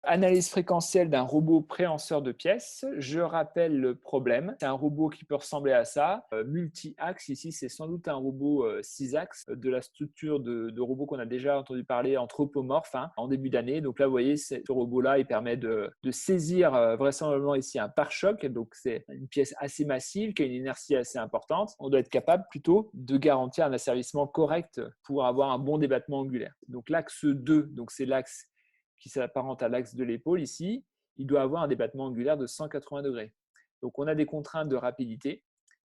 Analyse fréquentielle d'un robot préhenseur de pièces. Je rappelle le problème. C'est un robot qui peut ressembler à ça. Multi-axe, ici, c'est sans doute un robot 6 axes de la structure de robot qu'on a déjà entendu parler, anthropomorphe, hein, en début d'année. Donc là, vous voyez, ce robot-là, il permet de saisir vraisemblablement ici un pare-choc. Donc c'est une pièce assez massive qui a une inertie assez importante. On doit être capable plutôt de garantir un asservissement correct pour avoir un bon débattement angulaire. Donc l'axe 2, donc c'est l'axe qui s'apparente à l'axe de l'épaule ici, il doit avoir un débattement angulaire de 180 degrés. Donc on a des contraintes de rapidité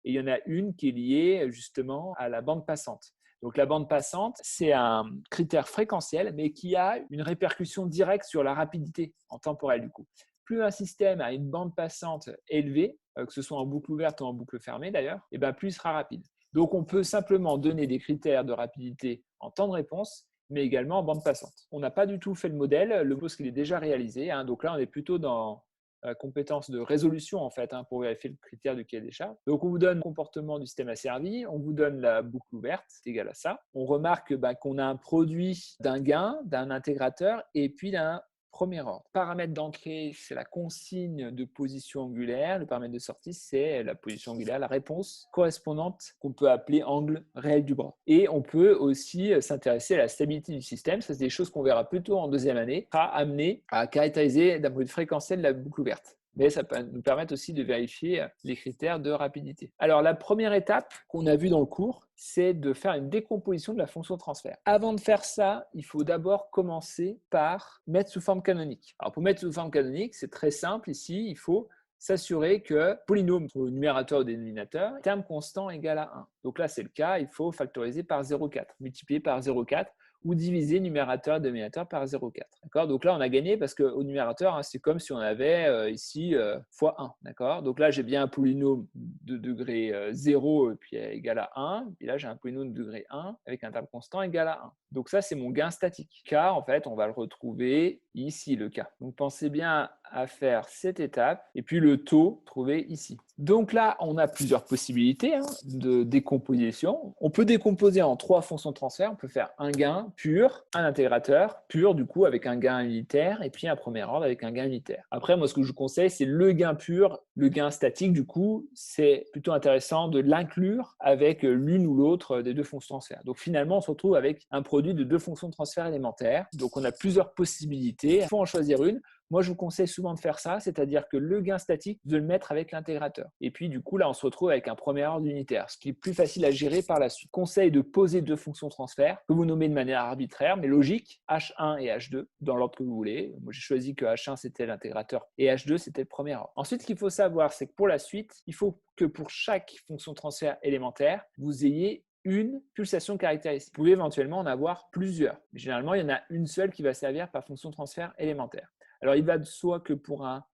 et il y en a une qui est liée justement à la bande passante. Donc la bande passante, c'est un critère fréquentiel mais qui a une répercussion directe sur la rapidité en temporel du coup. Plus un système a une bande passante élevée, que ce soit en boucle ouverte ou en boucle fermée d'ailleurs, et bien plus il sera rapide. Donc on peut simplement donner des critères de rapidité en temps de réponse mais également en bande passante. On n'a pas du tout fait le modèle, le modèle qu'il est déjà réalisé, hein, donc là on est plutôt dans la compétence de résolution en fait, hein, pour vérifier le critère du cahier des charges. Donc on vous donne le comportement du système asservi, on vous donne la boucle ouverte, c'est égal à ça. On remarque qu'on a un produit d'un gain, d'un intégrateur et puis d'un premier ordre. Paramètre d'entrée, c'est la consigne de position angulaire. Le paramètre de sortie, c'est la position angulaire, la réponse correspondante qu'on peut appeler angle réel du bras. Et on peut aussi s'intéresser à la stabilité du système. Ça, c'est des choses qu'on verra plutôt en deuxième année, à amener à caractériser d'un point de vue fréquentiel la boucle ouverte. Mais ça peut nous permettre aussi de vérifier les critères de rapidité. Alors, la première étape qu'on a vue dans le cours, c'est de faire une décomposition de la fonction transfert. Avant de faire ça, il faut d'abord commencer par mettre sous forme canonique. Alors, pour mettre sous forme canonique, c'est très simple ici, il faut s'assurer que polynôme au numérateur ou dénominateur, terme constant égal à 1. Donc là, c'est le cas, il faut factoriser par 0,4, multiplier par 0,4 ou diviser numérateur et dénominateur par 0,4. D'accord? Donc là, on a gagné parce qu'au numérateur, hein, c'est comme si on avait ici fois 1. D'accord? Donc là, j'ai bien un polynôme de degré 0 et puis égal à 1. Et là, j'ai un polynôme de degré 1 avec un terme constant égal à 1. Donc ça, c'est mon gain statique. K, en fait, on va le retrouver ici, le K. Donc pensez bien à faire cette étape et puis le taux trouvé ici. Donc là, on a plusieurs possibilités, hein, de décomposition. On peut décomposer en 3 fonctions de transfert. On peut faire un gain pur, un intégrateur pur, du coup, avec un gain unitaire, et puis un premier ordre avec un gain unitaire. Après, moi, ce que je vous conseille, c'est le gain pur, le gain statique. Du coup, c'est plutôt intéressant de l'inclure avec l'une ou l'autre des 2 fonctions de transfert. Donc finalement, on se retrouve avec un produit de 2 fonctions de transfert élémentaires. Donc on a plusieurs possibilités. Il faut en choisir une. Moi, je vous conseille souvent de faire ça, c'est-à-dire que le gain statique, de le mettre avec l'intégrateur. Et puis, du coup, là, on se retrouve avec un premier ordre unitaire, ce qui est plus facile à gérer par la suite. Conseil de poser 2 fonctions de transfert que vous nommez de manière arbitraire, mais logique, H1 et H2, dans l'ordre que vous voulez. Moi, j'ai choisi que H1, c'était l'intégrateur et H2, c'était le premier ordre. Ensuite, ce qu'il faut savoir, c'est que pour la suite, il faut que pour chaque fonction de transfert élémentaire, vous ayez une pulsation caractéristique. Vous pouvez éventuellement en avoir plusieurs. Mais généralement, il y en a une seule qui va servir par fonction de transfert élémentaire. Alors, il va de soi que pour un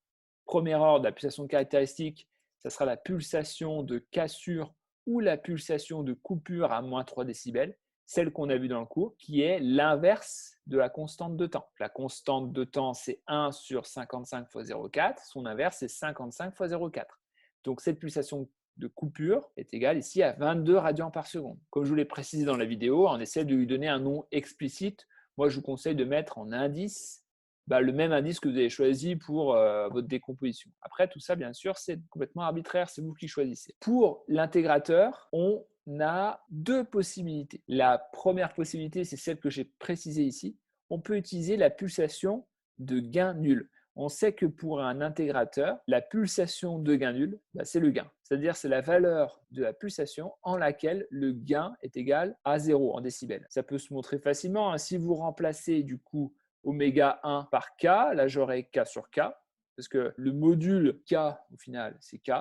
premier ordre, la pulsation caractéristique, ça sera la pulsation de cassure ou la pulsation de coupure à moins 3 décibels, celle qu'on a vue dans le cours, qui est l'inverse de la constante de temps. La constante de temps, c'est 1 sur 55 fois 0,4. Son inverse, c'est 55 fois 0,4. Donc, cette pulsation de coupure est égale ici à 22 radians par seconde. Comme je vous l'ai précisé dans la vidéo, on essaie de lui donner un nom explicite. Moi, je vous conseille de mettre en indice le même indice que vous avez choisi pour votre décomposition. Après, tout ça, bien sûr, c'est complètement arbitraire, c'est vous qui choisissez. Pour l'intégrateur, on a 2 possibilités. La première possibilité, c'est celle que j'ai précisée ici. On peut utiliser la pulsation de gain nul. On sait que pour un intégrateur, la pulsation de gain nul, c'est le gain. C'est-à-dire c'est la valeur de la pulsation en laquelle le gain est égal à 0 en décibels. Ça peut se montrer facilement, hein. Si vous remplacez du coup oméga 1 par K, là j'aurai K sur K, parce que le module K, au final, c'est K.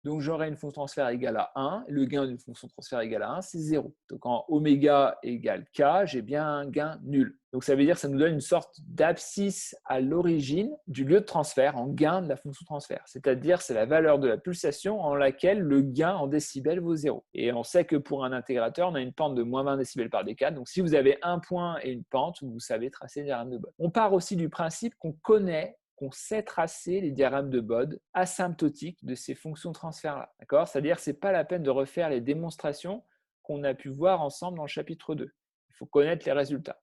Donc j'aurai une fonction de transfert égale à 1, et le gain d'une fonction de transfert égale à 1, c'est 0. Donc en oméga égale K, j'ai bien un gain nul. Donc ça veut dire que ça nous donne une sorte d'abscisse à l'origine du lieu de transfert en gain de la fonction de transfert. C'est-à-dire c'est la valeur de la pulsation en laquelle le gain en décibels vaut 0. Et on sait que pour un intégrateur, on a une pente de moins 20 décibels par décade. Donc si vous avez un point et une pente, vous savez tracer le diagramme de Bode. On part aussi du principe qu'on sait tracer les diagrammes de Bode asymptotiques de ces fonctions de transfert-là. D'accord? C'est-à-dire que ce n'est pas la peine de refaire les démonstrations qu'on a pu voir ensemble dans le chapitre 2. Il faut connaître les résultats.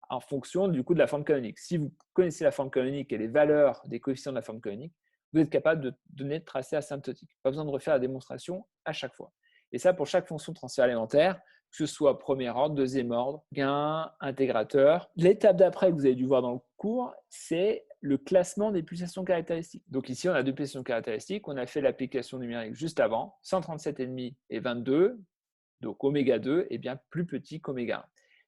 en fonction du coup de la forme canonique. Si vous connaissez la forme canonique et les valeurs des coefficients de la forme canonique, vous êtes capable de donner le tracé asymptotique. Pas besoin de refaire la démonstration à chaque fois. Et ça pour chaque fonction de transfert élémentaire, que ce soit premier ordre, deuxième ordre, gain, intégrateur. L'étape d'après que vous avez dû voir dans le cours, c'est le classement des pulsations caractéristiques. Donc ici, on a deux pulsations caractéristiques. On a fait l'application numérique juste avant, 137,5 et 22. Donc oméga 2 est bien plus petit qu'oméga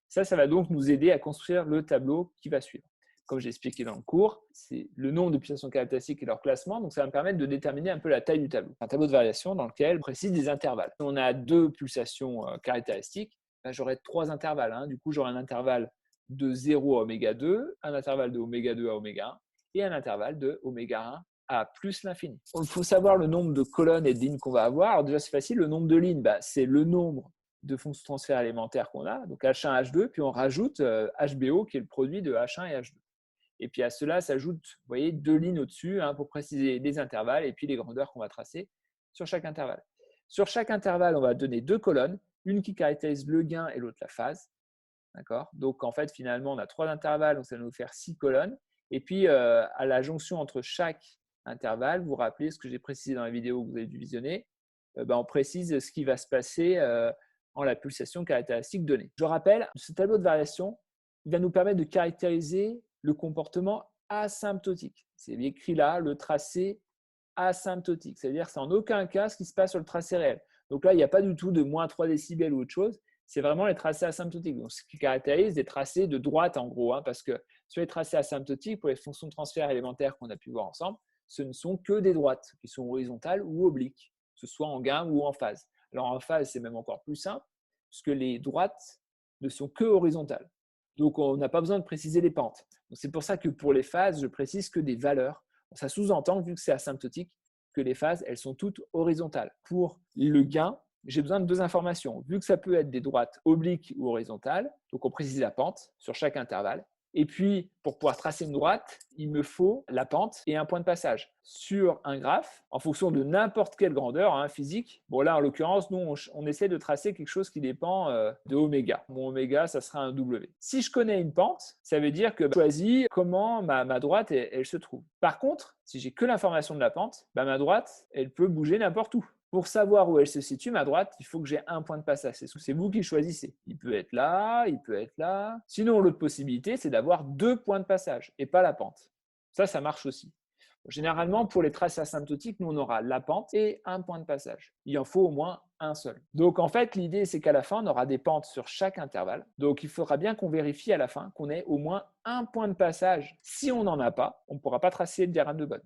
1. Ça va donc nous aider à construire le tableau qui va suivre. Comme j'ai expliqué dans le cours, c'est le nombre de pulsations caractéristiques et leur classement. Donc ça va me permettre de déterminer un peu la taille du tableau. Un tableau de variation dans lequel on précise des intervalles. Si on a deux pulsations caractéristiques, ben, j'aurai trois intervalles. Du coup, j'aurai un intervalle de 0 à oméga 2, un intervalle de oméga 2 à oméga 1 et un intervalle de oméga 1 à plus l'infini. Il faut savoir le nombre de colonnes et de lignes qu'on va avoir. Alors déjà, c'est facile. Le nombre de lignes, c'est le nombre de fonctions de transfert élémentaires qu'on a, donc H1, H2, puis on rajoute HBO qui est le produit de H1 et H2. Et puis à cela s'ajoutent, vous voyez, deux lignes au-dessus pour préciser les intervalles et puis les grandeurs qu'on va tracer sur chaque intervalle. Sur chaque intervalle, on va donner deux colonnes, une qui caractérise le gain et l'autre la phase. D'accord ? Donc en fait, finalement, on a trois intervalles, donc ça va nous faire 6 colonnes. Et puis à la jonction entre chaque intervalle, vous vous rappelez ce que j'ai précisé dans la vidéo que vous avez dû visionner, on précise ce qui va se passer en la pulsation caractéristique donnée. Je rappelle, ce tableau de variation, il va nous permettre de caractériser le comportement asymptotique. C'est écrit là, le tracé asymptotique. C'est-à-dire que c'est en aucun cas ce qui se passe sur le tracé réel. Donc là, il n'y a pas du tout de moins 3 décibels ou autre chose. C'est vraiment les tracés asymptotiques. Donc, ce qui caractérise des tracés de droite en gros, parce que sur les tracés asymptotiques, pour les fonctions de transfert élémentaires qu'on a pu voir ensemble, ce ne sont que des droites qui sont horizontales ou obliques, que ce soit en gain ou en phase. Alors en phase, c'est même encore plus simple, puisque les droites ne sont que horizontales. Donc on n'a pas besoin de préciser les pentes. C'est pour ça que pour les phases, je précise que des valeurs. Ça sous-entend, vu que c'est asymptotique, que les phases, elles sont toutes horizontales. Pour le gain, j'ai besoin de deux informations. Vu que ça peut être des droites obliques ou horizontales, donc on précise la pente sur chaque intervalle. Et puis, pour pouvoir tracer une droite, il me faut la pente et un point de passage. Sur un graphe, en fonction de n'importe quelle grandeur physique, bon là en l'occurrence, nous on essaie de tracer quelque chose qui dépend de oméga. Mon oméga, ça sera un W. Si je connais une pente, ça veut dire que je choisis comment ma droite elle se trouve. Par contre, si j'ai que l'information de la pente, ma droite, elle peut bouger n'importe où. Pour savoir où elle se situe, ma droite, il faut que j'ai un point de passage. C'est vous qui choisissez. Il peut être là, il peut être là. Sinon, l'autre possibilité, c'est d'avoir deux points de passage et pas la pente. Ça marche aussi. Généralement, pour les tracés asymptotiques, nous, on aura la pente et un point de passage. Il en faut au moins un seul. Donc, en fait, l'idée, c'est qu'à la fin, on aura des pentes sur chaque intervalle. Donc, il faudra bien qu'on vérifie à la fin qu'on ait au moins un point de passage. Si on n'en a pas, on ne pourra pas tracer le diagramme de Bode.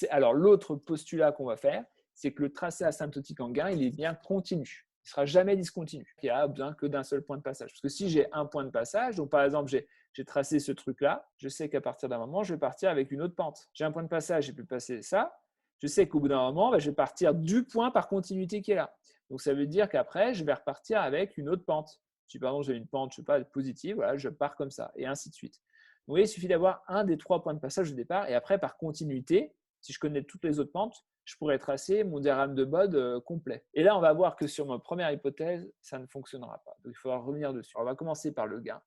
Alors, l'autre postulat qu'on va faire, c'est que le tracé asymptotique en gain, il est bien continu. Il ne sera jamais discontinu. Il n'y a besoin que d'un seul point de passage. Parce que si j'ai un point de passage, donc par exemple, j'ai tracé ce truc-là, je sais qu'à partir d'un moment, je vais partir avec une autre pente. J'ai un point de passage, j'ai pu passer ça. Je sais qu'au bout d'un moment, je vais partir du point par continuité qui est là. Donc, ça veut dire qu'après, je vais repartir avec une autre pente. Si par exemple, j'ai une pente, je ne sais pas, positive, voilà, je pars comme ça, et ainsi de suite. Donc, vous voyez, il suffit d'avoir un des trois points de passage au départ, et après, par continuité, si je connais toutes les autres pentes, je pourrais tracer mon diagramme de Bode complet. Et là, on va voir que sur ma première hypothèse, ça ne fonctionnera pas. Donc, il faudra revenir dessus. Alors, on va commencer par le gain.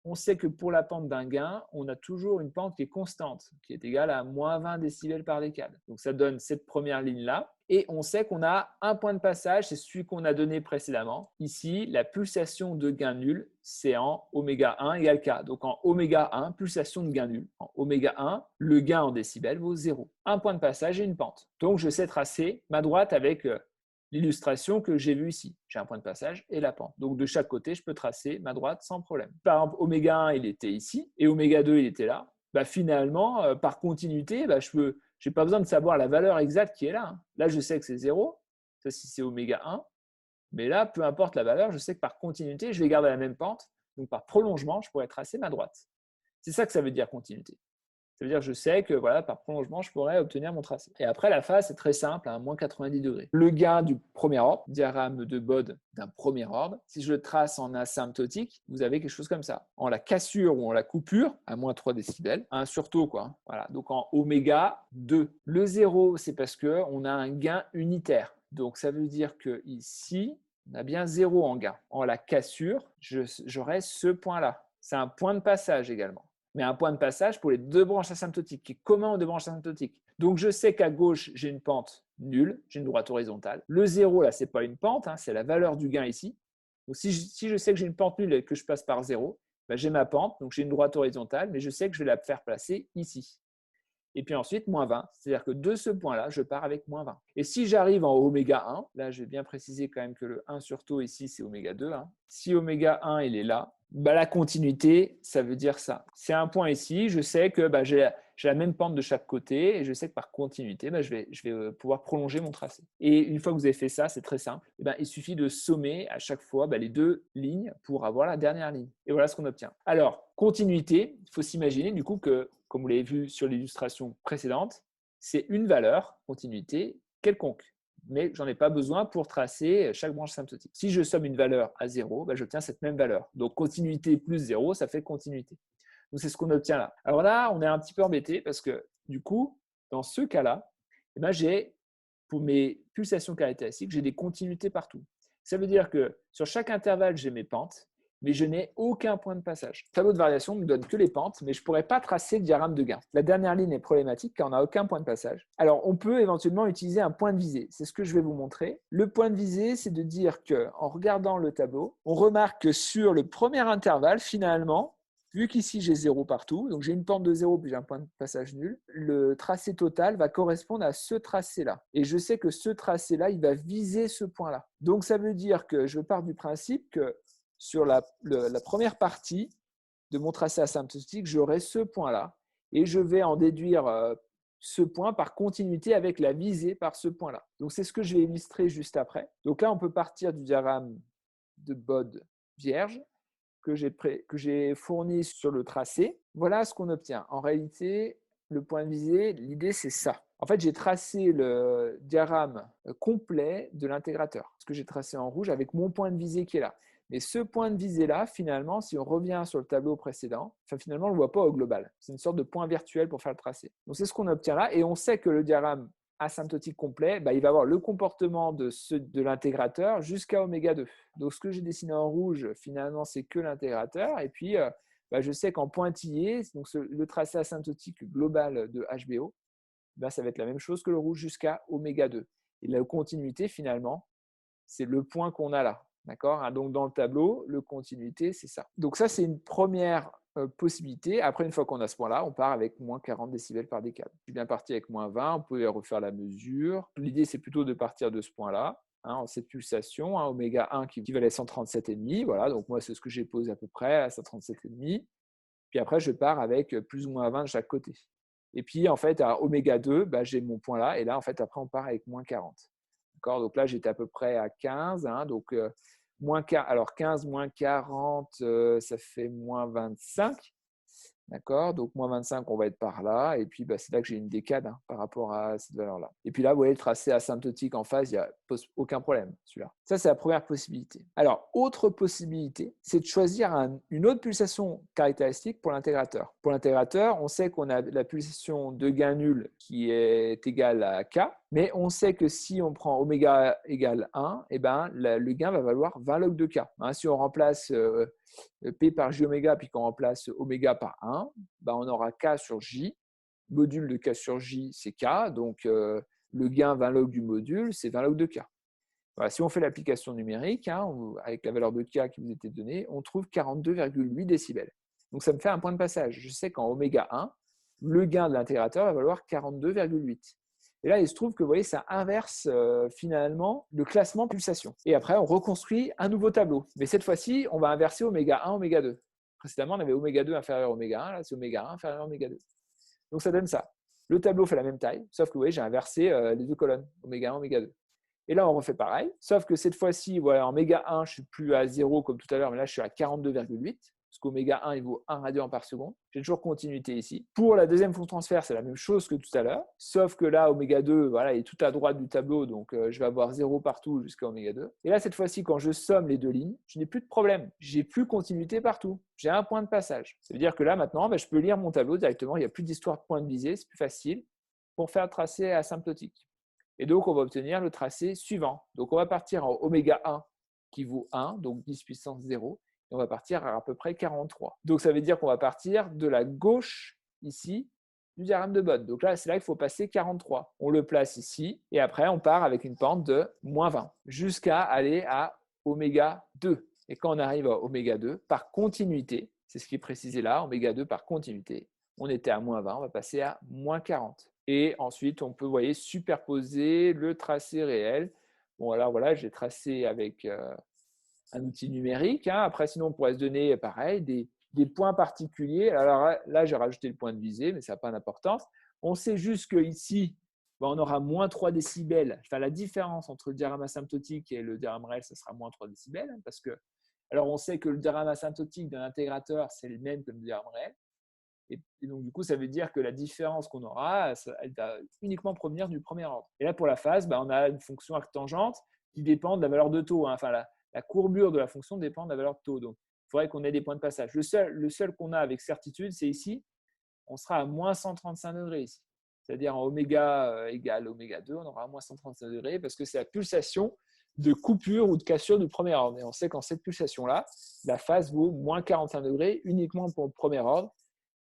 On sait que pour la pente d'un gain, on a toujours une pente qui est constante, qui est égale à moins 20 décibels par décade. Donc, ça donne cette première ligne-là. Et on sait qu'on a un point de passage, c'est celui qu'on a donné précédemment. Ici, la pulsation de gain nul, c'est en oméga 1 égale K. Donc, en oméga 1, pulsation de gain nul. En oméga 1, le gain en décibels vaut 0. Un point de passage et une pente. Donc, je sais tracer ma droite avec l'illustration que j'ai vue ici. J'ai un point de passage et la pente. Donc, de chaque côté, je peux tracer ma droite sans problème. Par exemple, oméga 1, il était ici et oméga 2, il était là. Finalement, par continuité, je n'ai pas besoin de savoir la valeur exacte qui est là. Là, je sais que c'est 0. Ça, si c'est oméga 1. Mais là, peu importe la valeur, je sais que par continuité, je vais garder la même pente. Donc, par prolongement, je pourrais tracer ma droite. C'est ça que ça veut dire continuité. Ça veut dire que je sais que par prolongement, je pourrais obtenir mon tracé. Et après, la phase, c'est très simple, à moins 90 degrés. Le gain du premier ordre, diagramme de Bode d'un premier ordre, si je le trace en asymptotique, vous avez quelque chose comme ça. En la cassure ou en la coupure, à moins 3 décibels, un surtaux, quoi. Voilà, donc en oméga 2. Le 0, c'est parce qu'on a un gain unitaire. Donc, ça veut dire qu'ici, on a bien 0 en gain. En la cassure, j'aurai ce point-là. c'est un point de passage également. Mais un point de passage pour les deux branches asymptotiques, qui est commun aux deux branches asymptotiques. Donc, je sais qu'à gauche, j'ai une pente nulle, j'ai une droite horizontale. Le 0, là, ce n'est pas une pente, hein, c'est la valeur du gain ici. Donc, si je sais que j'ai une pente nulle et que je passe par 0, ben, j'ai ma pente, donc j'ai une droite horizontale, mais je sais que je vais la faire placer ici. Et puis ensuite, moins 20. C'est-à-dire que de ce point-là, je pars avec moins 20. Et si j'arrive en oméga 1, là, je vais bien préciser quand même que le 1 sur taux ici, c'est oméga 2. Hein. Si oméga 1, il est là, bah, la continuité, ça veut dire ça. C'est un point ici, je sais que bah, j'ai la même pente de chaque côté et je sais que par continuité, bah, je vais pouvoir prolonger mon tracé. Et une fois que vous avez fait ça, c'est très simple. Et ben, il suffit de sommer à chaque fois bah, les deux lignes pour avoir la dernière ligne. Et voilà ce qu'on obtient. Alors, continuité, il faut s'imaginer du coup que, comme vous l'avez vu sur l'illustration précédente, c'est une valeur, continuité, quelconque. Mais je n'en ai pas besoin pour tracer chaque branche asymptotique. Si je somme une valeur à 0, bah, j'obtiens cette même valeur. Donc, continuité plus 0, ça fait continuité. Donc, c'est ce qu'on obtient là. Alors là, on est un petit peu embêté parce que, du coup, dans ce cas-là, eh ben, pour mes pulsations caractéristiques, j'ai des continuités partout. Ça veut dire que sur chaque intervalle, j'ai mes pentes, mais je n'ai aucun point de passage. Le tableau de variation ne me donne que les pentes, mais je ne pourrais pas tracer le diagramme de gain. La dernière ligne est problématique car on n'a aucun point de passage. Alors, on peut éventuellement utiliser un point de visée. C'est ce que je vais vous montrer. Le point de visée, c'est de dire qu'en regardant le tableau, on remarque que sur le premier intervalle, finalement, vu qu'ici j'ai 0 partout, donc j'ai une pente de 0 puis j'ai un point de passage nul, le tracé total va correspondre à ce tracé-là. Et je sais que ce tracé-là, il va viser ce point-là. Donc ça veut dire que je pars du principe que sur la première partie de mon tracé asymptotique, j'aurai ce point-là et je vais en déduire ce point par continuité avec la visée par ce point-là. Donc c'est ce que je vais illustrer juste après. Donc là, on peut partir du diagramme de Bode vierge que j'ai fourni sur le tracé. Voilà ce qu'on obtient. En réalité, le point de visée, l'idée, c'est ça. En fait, j'ai tracé le diagramme complet de l'intégrateur, ce que j'ai tracé en rouge avec mon point de visée qui est là. Mais ce point de visée-là, finalement, si on revient sur le tableau précédent, finalement, on ne le voit pas au global. C'est une sorte de point virtuel pour faire le tracé. Donc, c'est ce qu'on obtient là. Et on sait que le diagramme asymptotique complet, bah, il va avoir le comportement de l'intégrateur jusqu'à oméga 2. Donc, ce que j'ai dessiné en rouge, finalement, c'est que l'intégrateur. Et puis, bah, je sais qu'en pointillé, donc le tracé asymptotique global de HBO, bah, ça va être la même chose que le rouge jusqu'à oméga 2. Et la continuité, finalement, c'est le point qu'on a là. D'accord. Donc, dans le tableau, le continuité, c'est ça. Donc, ça, c'est une première possibilité. Après, une fois qu'on a ce point-là, on part avec moins 40 décibels par décade. Je suis bien parti avec moins 20, on peut refaire la mesure. L'idée, c'est plutôt de partir de ce point-là, hein, cette pulsation, hein, oméga 1 qui valait 137,5. Voilà, donc moi, c'est ce que j'ai posé à peu près à 137,5. Puis après, je pars avec plus ou moins 20 de chaque côté. Et puis, en fait, à oméga 2, bah, j'ai mon point là. Et là, en fait, après, on part avec moins 40. Donc là, j'étais à peu près à 15. Hein, donc, alors 15 moins 40, ça fait moins 25. D'accord. Donc, moins 25, on va être par là. Et puis, bah, c'est là que j'ai une décade par rapport à cette valeur-là. Et puis là, vous voyez, le tracé asymptotique en phase, il n'y a aucun problème, celui-là. Ça, c'est la première possibilité. Alors, autre possibilité, c'est de choisir une autre pulsation caractéristique pour l'intégrateur. Pour l'intégrateur, on sait qu'on a la pulsation de gain nul qui est égale à K, mais on sait que si on prend oméga égale 1, eh ben, le gain va valoir 20 log de K. Hein, si on remplace P par J oméga, puis qu'on remplace oméga par 1, ben on aura K sur J. Module de K sur J, c'est K. Donc, le gain 20 log du module, c'est 20 log de K. Voilà, si on fait l'application numérique, hein, avec la valeur de K qui vous était donnée, on trouve 42,8 décibels. Donc, ça me fait un point de passage. Je sais qu'en oméga 1, le gain de l'intégrateur va valoir 42,8. Et là, il se trouve que vous voyez, ça inverse finalement le classement pulsation. Et après, on reconstruit un nouveau tableau. Mais cette fois-ci, on va inverser oméga 1, oméga 2. Précédemment, on avait oméga 2 inférieur à oméga 1. Là, c'est oméga 1 inférieur à oméga 2. Donc, ça donne ça. Le tableau fait la même taille, sauf que vous voyez, j'ai inversé les deux colonnes, oméga 1, oméga 2. Et là, on refait pareil, sauf que cette fois-ci, voilà, en oméga 1, je ne suis plus à 0 comme tout à l'heure, mais là, je suis à 42,8. Parce qu'oméga 1, il vaut 1 radian par seconde. J'ai toujours continuité ici. Pour la deuxième fonction transfert, c'est la même chose que tout à l'heure, sauf que là, oméga 2, voilà, il est tout à droite du tableau, donc je vais avoir 0 partout jusqu'à oméga 2. Et là, cette fois-ci, quand je somme les deux lignes, je n'ai plus de problème. J'ai plus continuité partout. J'ai un point de passage. Ça veut dire que là, maintenant, je peux lire mon tableau directement. Il n'y a plus d'histoire de point de visée, c'est plus facile pour faire le tracé asymptotique. Et donc, on va obtenir le tracé suivant. Donc, on va partir en oméga 1 qui vaut 1, donc 10 puissance 0. et on va partir à peu près 43. Donc, ça veut dire qu'on va partir de la gauche ici du diagramme de Bode. Donc là, c'est là qu'il faut passer 43. On le place ici et après, on part avec une pente de moins 20 jusqu'à aller à oméga 2. Et quand on arrive à oméga 2, par continuité, c'est ce qui est précisé là, oméga 2 par continuité, on était à moins 20, on va passer à moins 40. Et ensuite, on peut, vous voyez, superposer le tracé réel. Bon, alors voilà, j'ai tracé avec un outil numérique. Après, sinon, on pourrait se donner, pareil, des points particuliers. Alors là, j'ai rajouté le point de visée, mais ça n'a pas d'importance. On sait juste qu'ici, on aura moins 3 décibels. Enfin, la différence entre le diagramme asymptotique et le diagramme réel, ça sera moins 3 décibels. Parce que, alors, on sait que le diagramme asymptotique d'un intégrateur, c'est le même que le diagramme réel. Et donc, du coup, ça veut dire que la différence qu'on aura, elle va uniquement provenir du premier ordre. Et là, pour la phase, on a une fonction arctangente qui dépend de la valeur de taux. Enfin, la courbure de la fonction dépend de la valeur de taux. Donc, il faudrait qu'on ait des points de passage. Le seul qu'on a avec certitude, c'est ici. On sera à moins 135 degrés ici. C'est-à-dire en oméga égale oméga 2, on aura à moins 135 degrés parce que c'est la pulsation de coupure ou de cassure du premier ordre. Et on sait qu'en cette pulsation-là, la phase vaut moins 45 degrés uniquement pour le premier ordre,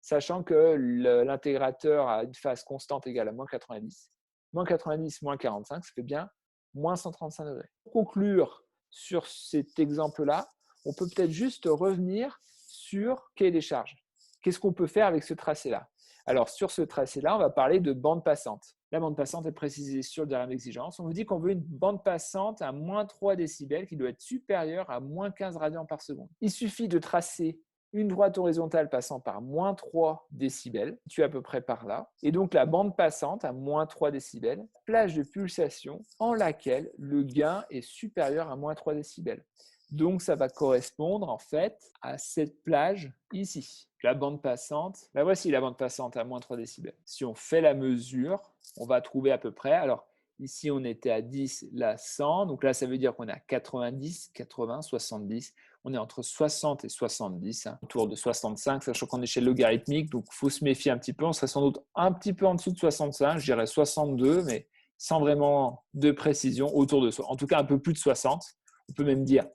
sachant que l'intégrateur a une phase constante égale à moins 90. Moins 90, moins 45, ça fait bien moins 135 degrés. Pour conclure sur cet exemple-là, on peut peut-être juste revenir sur cahier des charges. Qu'est-ce qu'on peut faire avec ce tracé-là? Alors, sur ce tracé-là, on va parler de bande passante. La bande passante est précisée sur le diagramme d'exigence. On nous dit qu'on veut une bande passante à moins 3 décibels qui doit être supérieure à moins 15 radians par seconde. Il suffit de tracer une droite horizontale passant par moins 3 décibels, tu es à peu près par là, et donc la bande passante à moins 3 décibels, plage de pulsation en laquelle le gain est supérieur à moins 3 décibels. Donc, ça va correspondre en fait à cette plage ici. La bande passante, voici la bande passante à moins 3 décibels. Si on fait la mesure, on va trouver à peu près, alors ici on était à 10, là 100, donc là ça veut dire qu'on est à 90, 80, 70. On est entre 60 et 70, autour de 65, sachant qu'on est chez logarithmique, donc il faut se méfier un petit peu. On serait sans doute un petit peu en dessous de 65, je dirais 62, mais sans vraiment de précision, autour de en tout cas un peu plus de 60. On peut même dire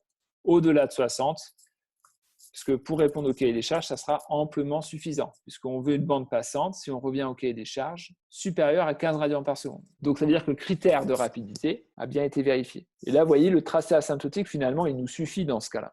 au-delà de 60, parce que pour répondre au cahier des charges, ça sera amplement suffisant, puisqu'on veut une bande passante, si on revient au cahier des charges, supérieure à 15 radians par seconde. Donc, ça veut dire que le critère de rapidité a bien été vérifié. Et là, vous voyez, le tracé asymptotique, finalement, il nous suffit dans ce cas-là.